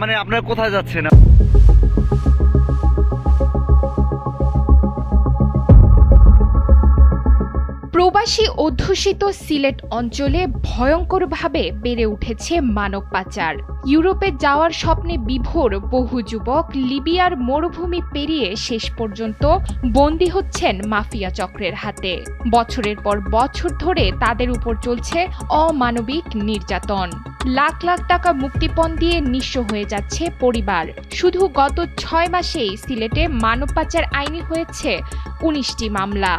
মানে আপনারা কোথায় যাচ্ছেন? প্রবাসী অধ্যুষিত সিলেট অঞ্চলে ভয়ঙ্করভাবে বেড়ে উঠেছে মানব পাচার। ইউরোপে যাওয়ার স্বপ্নে বিভোর বহু যুবক লিবিয়ার মরুভূমি পেরিয়ে শেষ পর্যন্ত বন্দী হচ্ছেন মাফিয়া চক্রের হাতে। বছরের পর বছর ধরে তাদের উপর চলছে অমানবিক নির্যাতন। লাখ লাখ টাকা মুক্তিপণ দিয়ে নিঃস্ব হয়ে যাচ্ছে পরিবার। শুধু গত 6 মাসেই সিলেটে মানব পাচার আইনি হয়েছে 19টি মামলা।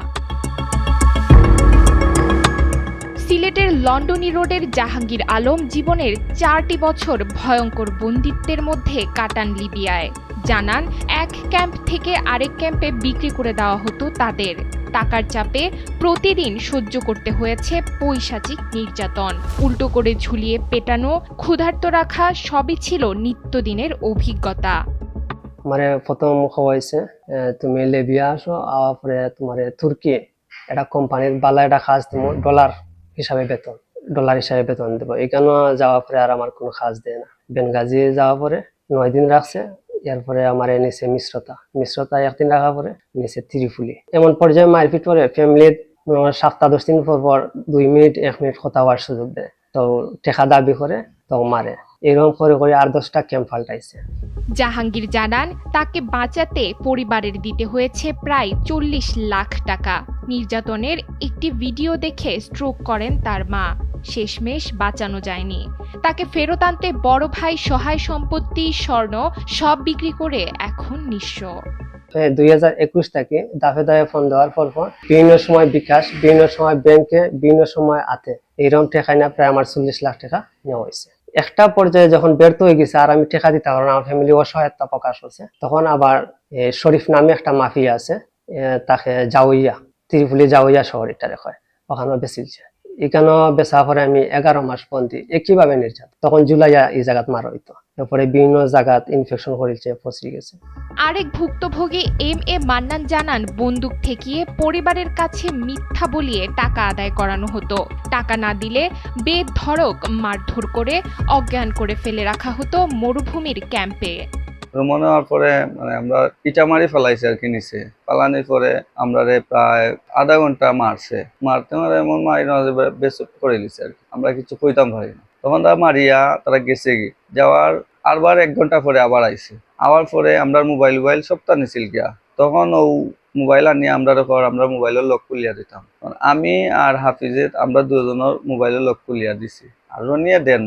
সিলেটের লন্ডনী রোডের জাহাঙ্গীর আলম জীবনের 4টি বছর ভয়ঙ্কর বন্দিত্বের মধ্যে কাটান লিবিয়ায়। জানান, এক ক্যাম্প থেকে আরেক ক্যাম্পে বিক্রি করে দেওয়া হতো তাদের। টাকার চাপে প্রতিদিন সহ্য করতে হয়েছে পৈশাচিক নির্যাতন। উল্টো করে ঝুলিয়ে পেটানো, ক্ষুধার্ত রাখা সবই ছিল নিত্যদিনের অভিজ্ঞতা। আমারে প্রথম হয়েছে তুমি লিবিয়া আসো, আওয়ার পরে তোমার তুর্কি একটা কোম্পানির বালা একটা কাজ দেবো, ডলার হিসাবে বেতন দেবো। এখানে যাওয়ার পরে আর আমার কোনো কাজ দেয় না। বেনগাজি যাওয়ার পরে 9 দিন রাখছে। এরপরে আমার নিচে মিশ্রতা 1 দিন রাখার পরে নিচে ত্রিফুলি। এমন পর্যায়ে মারপিট করে ফ্যামিলির 7-10 দিন পর 2 মিনিট 1 মিনিট কথা হওয়ার সুযোগ দেয়। তো টেকা দাবি করে তো মারে। এরকম করে আর 10টা ক্যাম্প পাল্টাইছে। জাহাঙ্গীর জানান, তাকে বাঁচাতে পরিবারের দিতে হয়েছে প্রায় 40 লাখ টাকা। নির্যাতনের একটি ভিডিও দেখে স্ট্রোক করেন তার মা। শেষমেশ বাঁচানো যায়নি। তাকে ফেরত আনতে বড় ভাই সহায় সম্পত্তি, স্বর্ণ সব বিক্রি করে এখন নিঃস্ব। 2021 থেকে দাফে দাফে ফোন দেওয়ার পর বিভিন্ন সময় বিকাশ, বিভিন্ন সময় ব্যাংকে, বিভিন্ন সময় আতে এইরকম টাকা না প্রায় আমার 40 লাখ টাকা নেওয়া হয়েছে। একটা পর্যায়ে যখন ব্যর্থ হয়ে গেছে আর আমি টাকা দিতে পারবো না, আমার ফ্যামিলি অসহায়তা প্রকাশ হচ্ছে, তখন আবার শরীফ নামে একটা মাফিয়া আছে, তাকে জাউইয়া, ত্রিপুলি জাউইয়া শহর এটা হয়, ওখানেও বেঁচেছে। এখানেও বেচা পরে আমি 11 মাস বন্দি, একইভাবে নির্যাতন। তখন জুলাইয়া এই জায়গাত মারা হইতো। এরপরে বিভিন্ন জায়গাত ইনফেকশন করেছে, পচে গেছে। আরেক ভুক্তভোগী এম.এ. মান্নান জানান, বন্দুক ঠেকিয়ে পরিবারের কাছে মিথ্যা বলিয়ে টাকা আদায় করানো হতো। টাকা না দিলে বেধড়ক মারধর করে অজ্ঞান করে ফেলে রাখা হতো মরুভূমির ক্যাম্পে। মনে হওয়ার পরে মানে আমরা ইটা মারি ফেলাইছি আর কি নিচে। পালানোর পরে আমরা প্রায় আধা ঘন্টা মারতে এমন মারি বেশ করে দিচ্ছে আর কি। আমরা কিছু কইতাম পারি না। তখন তারা মারিয়া তারা গেছে যাওয়ার আরবার 1 ঘন্টা পরে আবার আইছে। আবার পরে আমরা মোবাইল সবটা নিছিল গিয়া। তখন ও মোবাইল আনিয়ে আমরা মোবাইলের লক খুলিয়া দিতাম। আমি আর হাফিজে আমরা দুজনের মোবাইলের লক খুলিয়া দিছি। আর রনিয়া দেন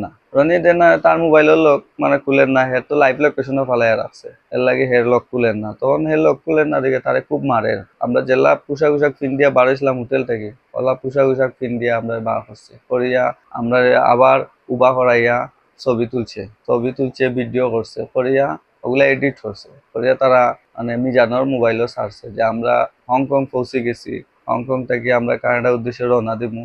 না তার মোবাইলের লক মানে খুলেন না। হের তো লাইভ লোকেশনও ফালাইয়া রাখছে, এর লাগে হের লক খুলেন না। তখন হে লক খুলেন না দেখে তারে খুব মারে। আমরা জেলা পোশাক ফিন দিয়া বাড়াইছিলাম হোটেল থেকে, ওলা পোশাক ফিন দিয়া আমরা বার করছে করিয়া আমরা আবার উবা করাইয়া ছবি তুলছে ভিডিও করছে করিয়া ওগুলা এডিট করছে করিয়া তারা মানে মিজানোর মোবাইলও ছাড়ছে যে আমরা হংকং পৌঁছে গেছি, হংকং থেকে আমরা কানাডার উদ্দেশ্যে রওনা দেবো।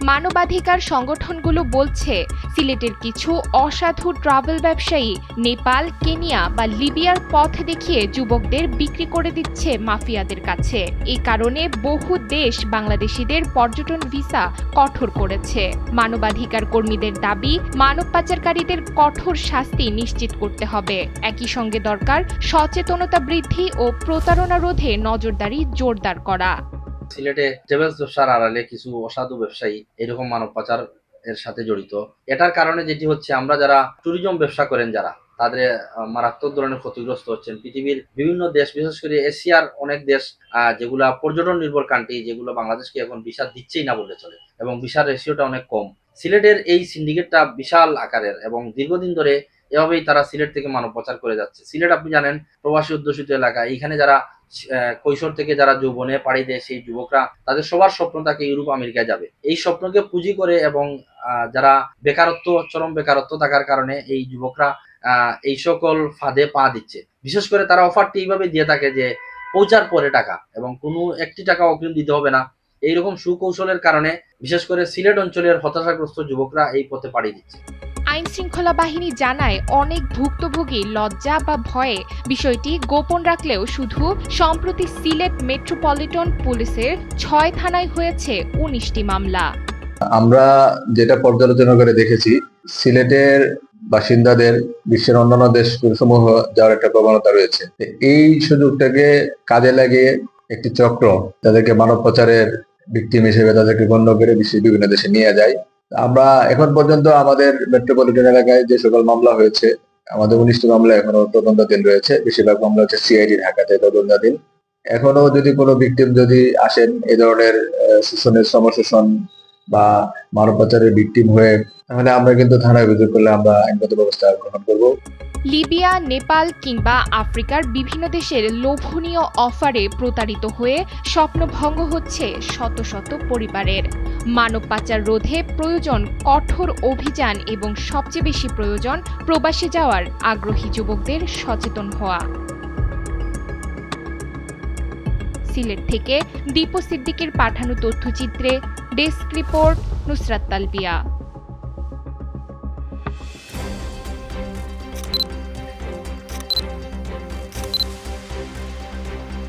মানবাধিকার সংগঠনগুলো বলছে, সিলেটের কিছু অসাধু ট্রাভেল ব্যবসায়ী নেপাল, কেনিয়া বা লিবিয়ার পথ দেখিয়ে যুবকদের বিক্রি করে দিচ্ছে মাফিয়াদের কাছে। এই কারণে বহু দেশ বাংলাদেশিদের পর্যটন ভিসা কঠোর করেছে। মানবাধিকার কর্মীদের দাবি, মানব পাচারকারীদের কঠোর শাস্তি নিশ্চিত করতে হবে। একই সঙ্গে দরকার সচেতনতা বৃদ্ধি ও প্রতারণা রোধে নজরদারি জোরদার করা। সিলেটে ট্রাভেলস ব্যবসার আড়ালে কিছু অসাধু ব্যবসায়ী এরকম মানব পাচার এর সাথে জড়িত। এটার কারণে যেটি হচ্ছে, আমরা যারা ট্যুরিজম ব্যবসা করেন যারা, তাদের মারাত্মক ধরনের ক্ষতিগ্রস্ত হচ্ছেন। পৃথিবীর বিভিন্ন দেশ, বিশেষ করে এশিয়ার অনেক দেশ যেগুলা পর্যটন নির্ভর কান্ট্রি, যেগুলো বাংলাদেশকে এখন ভিসা দিচ্ছেই না বললে চলে, এবং ভিসার রেশিওটা অনেক কম। সিলেটের এই সিন্ডিকেটটা বিশাল আকারের এবং দীর্ঘদিন ধরে এভাবেই তারা সিলেট থেকে মানব পাচার করে যাচ্ছে। সিলেট আপনি জানেন প্রবাসী অধ্যুষিত এলাকা। এইখানে যারা কৈশোর থেকে যারা যৌবনে পাড়ি দেয়, সেই যুবকরা তাদের সবার স্বপ্ন থাকে ইউরোপ আমেরিকায় যাবে। এই স্বপ্নকে পুঁজি করে এবং যারা চরম বেকারত্ব থাকার কারণে এই যুবকরা এই সকল ফাঁদে পা দিচ্ছে। বিশেষ করে তারা অফারটি এইভাবে দিয়ে থাকে যে পৌঁছার পরে টাকা, এবং কোনো একটি টাকা অগ্রিম দিতে হবে না। এইরকম সুকৌশলের কারণে বিশেষ করে সিলেট অঞ্চলের হতাশাগ্রস্ত যুবকরা এই পথে পাড়ি দিচ্ছে। আইন শৃঙ্খলা বাহিনী জানায়, অনেক ভুক্তভোগী লজ্জা বা ভয়ে বিষয়টি গোপন রাখলেও শুধু সম্প্রতি সিলেট মেট্রোপলিটন পুলিশের 6 থানায় হয়েছে 19টি মামলা। আমরা যেটা পর্যালোচনা করে দেখেছি, সিলেটের বাসিন্দাদের বিশ্বের অন্যান্য দেশসমূহ যাওয়ার একটা প্রবণতা রয়েছে। তো এই সুযোগটাকে কাজে লাগিয়ে একটি চক্র তাদেরকে মানব পাচারের ভিকটিম হিসেবে তাদেরকে গণ্য করে বিশ্বের বিভিন্ন দেশে নিয়ে যায়। আমরা এখন পর্যন্ত আমাদের মেট্রোপলিটন এলাকায় যে সকল মামলা হয়েছে, আমাদের 19টি মামলা এখনো তদন্তাধীন রয়েছে। বেশিরভাগ মামলা হচ্ছে সিআইডি ঢাকাতে তদন্তাধীন। এখনো যদি কোনো ভিকটিম যদি আসেন এই ধরনের শোষণের সমশোষণ বা মানব পাচারের ভিকটিম হয়ে, তাহলে আমরা কিন্তু থানায় অভিযোগ করলে আমরা আইনগত ব্যবস্থা গ্রহণ করব। লিবিয়া, নেপাল কিংবা আফ্রিকার বিভিন্ন দেশের লোভনীয় অফারে প্রতারিত হয়ে স্বপ্নভঙ্গ হচ্ছে শত শত পরিবারের। মানব পাচার রোধে প্রয়োজন কঠোর অভিযান এবং সবচেয়ে বেশি প্রয়োজন প্রবাসে যাওয়ার আগ্রহী যুবকদের সচেতন হওয়া। সিলেট থেকে দীপু সিদ্দিকের পাঠানো তথ্যচিত্রে ডেস্ক রিপোর্ট, নুসরাত তালবিয়া।